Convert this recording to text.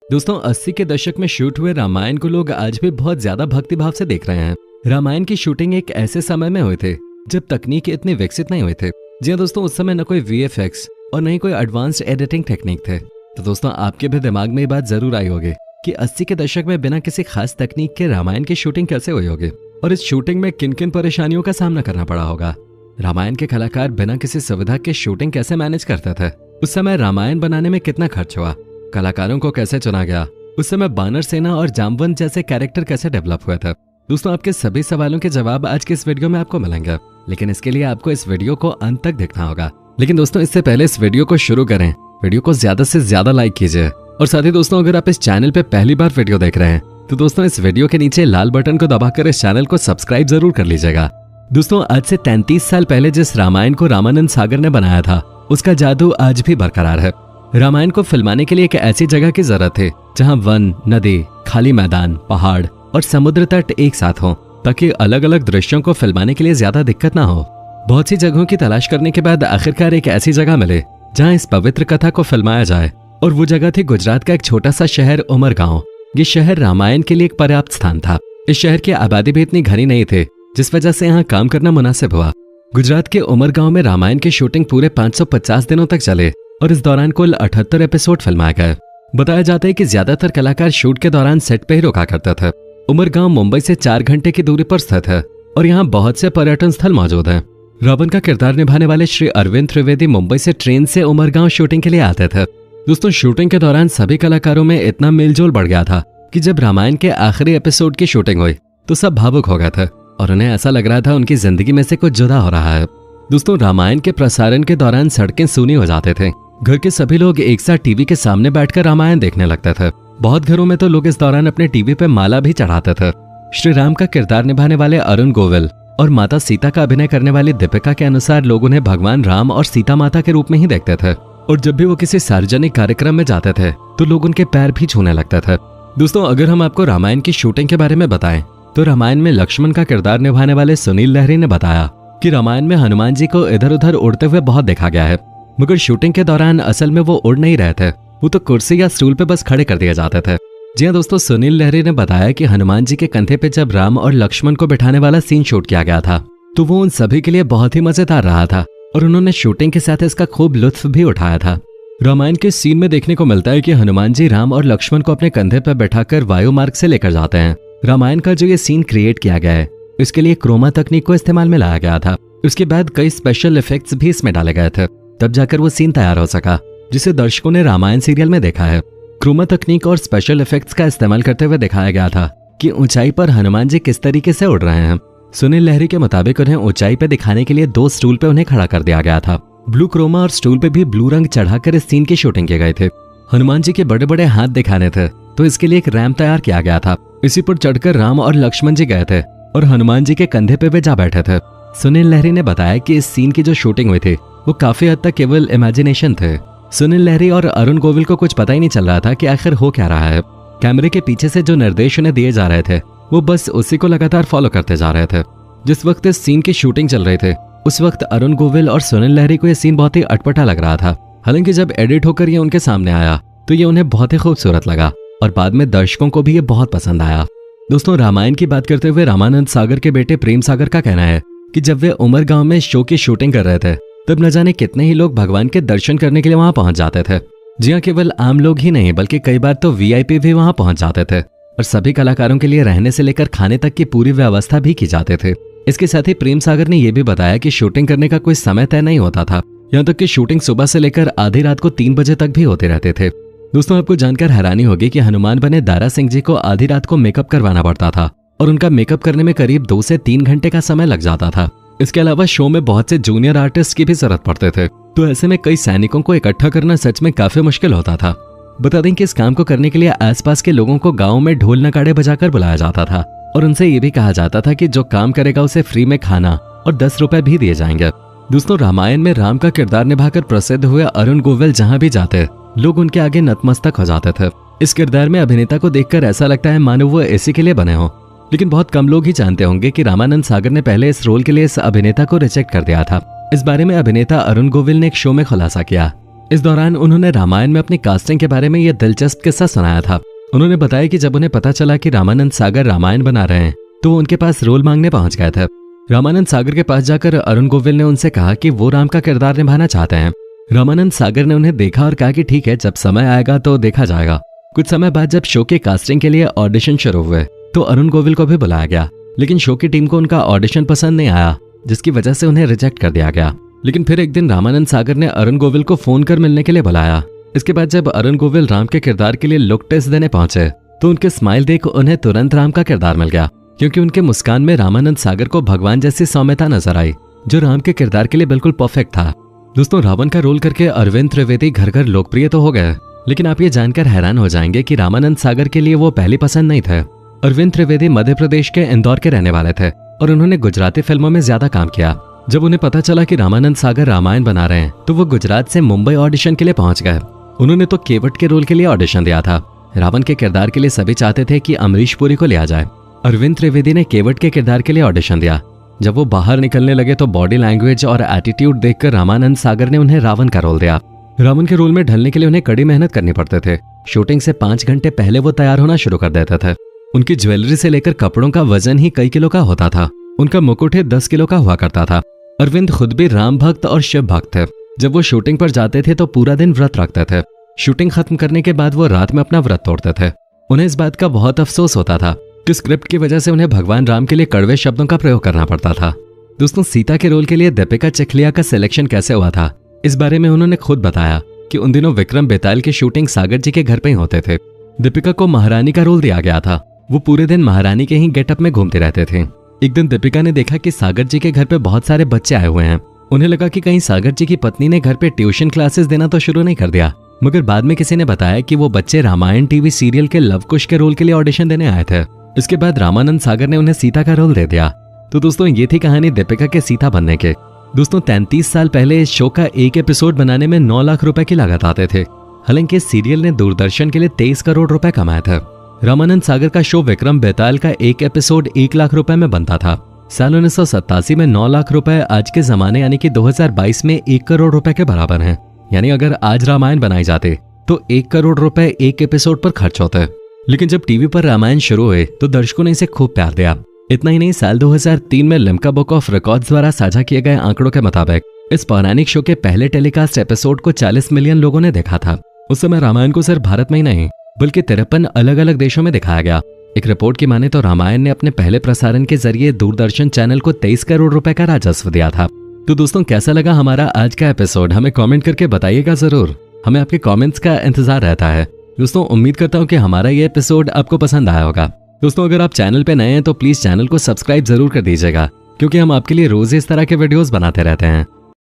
दोस्तों 80 के दशक में शूट हुए रामायण को लोग आज भी बहुत ज्यादा भक्ति भाव से देख रहे हैं। रामायण की शूटिंग एक ऐसे समय में हुए थे जब तकनीक इतने विकसित नहीं हुए थे। जी हाँ दोस्तों, उस समय न कोई VFX और न ही कोई एडवांस्ड एडिटिंग टेक्निक थे। तो दोस्तों आपके भी दिमाग में ये बात जरूर आई होगी कि 80 के दशक में बिना किसी खास तकनीक के रामायण की शूटिंग कैसे हुई होगी और इस शूटिंग में किन किन परेशानियों का सामना करना पड़ा होगा। रामायण के कलाकार बिना किसी सुविधा के शूटिंग कैसे मैनेज करते थे, उस समय रामायण बनाने में कितना खर्च हुआ, कलाकारों को कैसे चुना गया, उस समय बानर सेना और जामवंत जैसे कैरेक्टर कैसे डेवलप हुए थे। दोस्तों आपके सभी सवालों के जवाब आज के इस वीडियो में आपको मिलेंगे, लेकिन इसके लिए आपको इस वीडियो को अंत तक देखना होगा। लेकिन दोस्तों इससे पहले इस वीडियो को शुरू करें, वीडियो को ज्यादा से ज्यादा लाइक कीजिए और साथ ही दोस्तों अगर आप इस चैनल पे पहली बार वीडियो देख रहे हैं तो दोस्तों इस वीडियो के नीचे लाल बटन को दबाकर इस चैनल को सब्सक्राइब जरूर कर लीजिएगा। दोस्तों आज से 33 साल पहले जिस रामायण को रामानंद सागर ने बनाया था उसका जादू आज भी बरकरार है। रामायण को फिल्माने के लिए एक ऐसी जगह की जरूरत थी जहां वन, नदी, खाली मैदान, पहाड़ और समुद्र तट एक साथ हों ताकि अलग अलग दृश्यों को फिल्माने के लिए ज्यादा दिक्कत ना हो। बहुत सी जगहों की तलाश करने के बाद आखिरकार एक ऐसी जगह मिले जहां इस पवित्र कथा को फिल्माया जाए और वो जगह थी गुजरात का एक छोटा सा शहर उमरगांव। ये शहर रामायण के लिए एक पर्याप्त स्थान था। इस शहर की आबादी भी इतनी घनी नहीं थी जिस वजह से यहाँ काम करना मुनासिब हुआ। गुजरात के उमरगांव में रामायण की शूटिंग पूरे 550 दिनों तक चले और इस दौरान कुल 78 एपिसोड फिल्माए गए। बताया जाता है कि ज्यादातर कलाकार शूट के दौरान सेट पे ही रुका करते थे। उमरगांव मुंबई से 4 घंटे की दूरी पर स्थित है और यहाँ बहुत से पर्यटन स्थल मौजूद हैं। रावण का किरदार निभाने वाले श्री अरविंद त्रिवेदी मुंबई से ट्रेन से उमरगांव शूटिंग के लिए आते थे। दोस्तों शूटिंग के दौरान सभी कलाकारों में इतना मेलजोल बढ़ गया था कि जब रामायण के आखिरी एपिसोड की शूटिंग हुई तो सब भावुक हो गए थे और उन्हें ऐसा लग रहा था उनकी जिंदगी में से कुछ जुदा हो रहा है। दोस्तों रामायण के प्रसारण के दौरान सड़कें सूनी हो जाते थे। घर के सभी लोग एक साथ टीवी के सामने बैठकर रामायण देखने लगते थे। बहुत घरों में तो लोग इस दौरान अपने टीवी पे माला भी चढ़ाते थे। श्री राम का किरदार निभाने वाले अरुण गोविल और माता सीता का अभिनय करने वाली दीपिका के अनुसार लोग उन्हें भगवान राम और सीता माता के रूप में ही देखते थे और जब भी वो किसी सार्वजनिक कार्यक्रम में जाते थे तो लोग उनके पैर भी छूने लगते थे। दोस्तों अगर हम आपको रामायण की शूटिंग के बारे में बताएं तो रामायण में लक्ष्मण का किरदार निभाने वाले सुनील लहरी ने बताया कि रामायण में हनुमान जी को इधर उधर उड़ते हुए बहुत देखा गया है, मगर शूटिंग के दौरान असल में वो उड़ नहीं रहे थे, वो तो कुर्सी या स्टूल पे बस खड़े कर दिए जाते थे। जी हाँ दोस्तों, सुनील लहरी ने बताया कि हनुमान जी के कंधे पे जब राम और लक्ष्मण को बिठाने वाला सीन शूट किया गया था तो वो उन सभी के लिए बहुत ही मजेदार रहा था और उन्होंने शूटिंग के साथ इसका खूब लुत्फ भी उठाया था। रामायण के सीन में देखने को मिलता है कि हनुमान जी राम और लक्ष्मण को अपने कंधे पर बैठाकर वायु मार्ग से लेकर जाते हैं। रामायण का जो ये सीन क्रिएट किया गया है इसके लिए क्रोमा तकनीक को इस्तेमाल में लाया गया था। उसके बाद कई स्पेशल इफेक्ट्स भी इसमें डाले गए थे, तब जाकर वो सीन तैयार हो सका जिसे दर्शकों ने रामायण सीरियल में देखा है। क्रोमा तकनीक और स्पेशल इफेक्ट्स का इस्तेमाल करते हुए दिखाया गया था कि ऊंचाई पर हनुमान जी किस तरीके से उड़ रहे हैं। सुनील लहरी के मुताबिक उन्हें ऊंचाई पे दिखाने के लिए 2 स्टूल पे उन्हें खड़ा कर दिया गया था। ब्लू क्रोमा और स्टूल पे भी ब्लू रंग चढ़ाकर इस सीन की शूटिंग किए गए थे। हनुमान जी के बड़े बड़े हाथ दिखाने थे तो इसके लिए एक रैंप तैयार किया गया था। इसी पर चढ़कर राम और लक्ष्मण जी गए थे और हनुमान जी के कंधे पे वे जा बैठे थे। सुनील लहरी ने बताया कि इस सीन की जो शूटिंग हुई थी वो काफी हद तक केवल इमेजिनेशन थे। सुनील लहरी और अरुण गोविल को कुछ पता ही नहीं चल रहा था कि आखिर हो क्या रहा है। कैमरे के पीछे से जो निर्देश उन्हें दिए जा रहे थे वो बस उसी को लगातार फॉलो करते जा रहे थे। जिस वक्त इस सीन की शूटिंग चल रही थी उस वक्त अरुण गोविल और सुनील लहरी को यह सीन बहुत ही अटपटा लग रहा था। हालांकि जब एडिट होकर ये उनके सामने आया तो ये उन्हें बहुत ही खूबसूरत लगा और बाद में दर्शकों को भी ये बहुत पसंद आया। दोस्तों रामायण की बात करते हुए रामानंद सागर के बेटे प्रेम सागर का कहना है कि जब वे उमरगांव में शो की शूटिंग कर रहे थे तब न जाने कितने ही लोग भगवान के दर्शन करने के लिए वहां पहुंच जाते थे। जी हाँ, केवल आम लोग ही नहीं बल्कि कई बार तो VIP भी वहां पहुंच जाते थे और सभी कलाकारों के लिए रहने से लेकर खाने तक की पूरी व्यवस्था भी की जाते थे। इसके साथ ही प्रेम सागर ने यह भी बताया कि शूटिंग करने का कोई समय तय नहीं होता था, यहाँ तक कि शूटिंग सुबह से लेकर आधी रात को 3 बजे तक भी होते रहते थे। दोस्तों आपको जानकर हैरानी होगी कि हनुमान बने दारा सिंह जी को आधी रात को मेकअप करवाना पड़ता था और उनका मेकअप करने में करीब 2 से 3 घंटे का समय लग जाता था। इसके अलावा शो में बहुत से जूनियर आर्टिस्ट की भी जरूरत पड़ते थे, तो ऐसे में कई सैनिकों को इकट्ठा करना सच में काफी मुश्किल होता था। बता दें कि इस काम को करने के लिए आसपास के लोगों को गाँव में ढोल नगाड़े बजाकर बुलाया जाता था और उनसे ये भी कहा जाता था कि जो काम करेगा उसे फ्री में खाना और 10 रुपए भी दिए जाएंगे। दोस्तों रामायण में राम का किरदार निभाकर प्रसिद्ध हुए अरुण गोविल जहां भी जाते लोग उनके आगे नतमस्तक हो जाते थे। इस किरदार में अभिनेता को देखकर ऐसा लगता है मानो वो इसी के लिए बने हों। लेकिन बहुत कम लोग ही जानते होंगे कि रामानंद सागर ने पहले इस रोल के लिए इस अभिनेता को रिजेक्ट कर दिया था। इस बारे में अभिनेता अरुण गोविल ने एक शो में खुलासा किया इस दौरान उन्होंने रामायण में अपनी कास्टिंग के बारे में यह दिलचस्प किस्सा सुनाया था। उन्होंने बताया कि जब उन्हें पता चला कि रामानंद सागर रामायण बना रहे हैं तो वो उनके पास रोल मांगने पहुंच गए थे। रामानंद सागर के पास जाकर अरुण गोविल ने उनसे कहा कि वो राम का किरदार निभाना चाहते हैं। रामानंद सागर ने उन्हें देखा और कहा कि ठीक है, जब समय आएगा तो देखा जाएगा। कुछ समय बाद जब शो के कास्टिंग के लिए ऑडिशन शुरू हुए तो अरुण गोविल को भी बुलाया गया, लेकिन शो की टीम को उनका ऑडिशन पसंद नहीं आया, जिसकी वजह से उन्हें रिजेक्ट कर दिया गया। लेकिन फिर एक दिन रामानंद सागर ने अरुण गोविल को फोन कर मिलने के लिए बुलाया। इसके बाद जब अरुण गोविल राम के किरदार के लिए लुक टेस्ट देने पहुंचे तो उनके स्माइल देख उन्हें तुरंत राम का किरदार मिल गया, क्योंकि उनके मुस्कान में रामानंद सागर को भगवान जैसी सौम्यता नजर आई, जो राम के किरदार के लिए बिल्कुल परफेक्ट था। दोस्तों, रावण का रोल करके अरविंद त्रिवेदी घर घर लोकप्रिय तो हो गए, लेकिन आप ये जानकर हैरान हो जाएंगे कि रामानंद सागर के लिए वो पहली पसंद नहीं थे। अरविंद त्रिवेदी मध्य प्रदेश के इंदौर के रहने वाले थे और उन्होंने गुजराती फिल्मों में ज्यादा काम किया। जब उन्हें पता चला कि रामानंद सागर रामायण बना रहे हैं तो वो गुजरात से मुंबई ऑडिशन के लिए पहुंच गए। उन्होंने तो केवट के रोल के लिए ऑडिशन दिया था। रावण के किरदार के लिए सभी चाहते थे कि अमरीश पुरी को लिया जाए। अरविंद त्रिवेदी ने केवट के किरदार के लिए ऑडिशन दिया। जब वो बाहर निकलने लगे तो बॉडी लैंग्वेज और एटीट्यूड देखकर रामानंद सागर ने उन्हें रावण का रोल दिया। रावण के रोल में ढलने के लिए उन्हें कड़ी मेहनत करनी पड़ते थे। शूटिंग से 5 घंटे पहले वो तैयार होना शुरू कर देते थे। उनकी ज्वेलरी से लेकर कपड़ों का वजन ही कई किलो का होता था। उनका मुकुट 10 किलो का हुआ करता था। अरविंद खुद भी राम भक्त और शिव भक्त थे। जब वो शूटिंग पर जाते थे तो पूरा दिन व्रत रखते थे। शूटिंग खत्म करने के बाद वो रात में अपना व्रत तोड़ते थे। उन्हें इस बात का बहुत अफसोस होता था कि स्क्रिप्ट की वजह से उन्हें भगवान राम के लिए कड़वे शब्दों का प्रयोग करना पड़ता था। दोस्तों, सीता के रोल के लिए दीपिका चिखलिया का सिलेक्शन कैसे हुआ था, इस बारे में उन्होंने खुद बताया कि उन दिनों विक्रम बेताल की शूटिंग सागर जी के घर पे ही होते थे। दीपिका को महारानी का रोल दिया गया था। वो पूरे दिन महारानी के ही गेटअप में घूमते रहते थे। एक दिन दीपिका ने देखा कि सागर जी के घर पे बहुत सारे बच्चे आए हुए हैं। उन्हें लगा कि कहीं सागर जी की पत्नी ने घर पे ट्यूशन क्लासेस देना तो शुरू नहीं कर दिया, मगर बाद में किसी ने बताया कि वो बच्चे रामायण टीवी सीरियल के लव कुश के रोल के लिए ऑडिशन देने आए थे। इसके बाद रामानंद सागर ने उन्हें सीता का रोल दे दिया। तो दोस्तों, ये थी कहानी दीपिका के सीता बनने के। दोस्तों, 33 साल पहले इस शो का एक एपिसोड बनाने में 9 लाख रुपए की लागत आते थे। हालांकि इस सीरियल ने दूरदर्शन के लिए 23 करोड़ रुपए कमाए थे। रामानंद सागर का शो विक्रम बेताल का एक एपिसोड 1 लाख रुपए में बनता था। साल 1987 में 9 लाख रुपए आज के जमाने यानी कि 2022 में 1 करोड़ रुपए के बराबर हैं। यानी अगर आज रामायण बनाए जाते तो 1 करोड़ रुपए एक एपिसोड पर खर्च होते। लेकिन जब टीवी पर रामायण शुरू हुए तो दर्शकों ने इसे खूब प्यार दिया। इतना ही नहीं, साल 2003 में लिम्का बुक ऑफ रिकॉर्ड्स द्वारा साझा किए गए आंकड़ों के मुताबिक इस पौराणिक शो के पहले टेलीकास्ट एपिसोड को 40 मिलियन लोगों ने देखा था। उस समय रामायण को सिर्फ भारत में ही नहीं बल्कि 53 अलग अलग देशों में दिखाया गया। एक रिपोर्ट की माने तो रामायण ने अपने पहले प्रसारण के जरिए दूरदर्शन चैनल को 23 करोड़ रुपए का राजस्व दिया था। तो दोस्तों, कैसा लगा हमारा आज का एपिसोड, हमें कमेंट करके बताइएगा जरूर। हमें आपके कमेंट्स का इंतजार रहता है। दोस्तों, उम्मीद करता हूँ कि हमारा ये एपिसोड आपको पसंद आया होगा। दोस्तों, अगर आप चैनल पे नए हैं तो प्लीज चैनल को सब्सक्राइब जरूर कर दीजिएगा, क्योंकि हम आपके लिए रोज इस तरह के वीडियोस बनाते रहते हैं।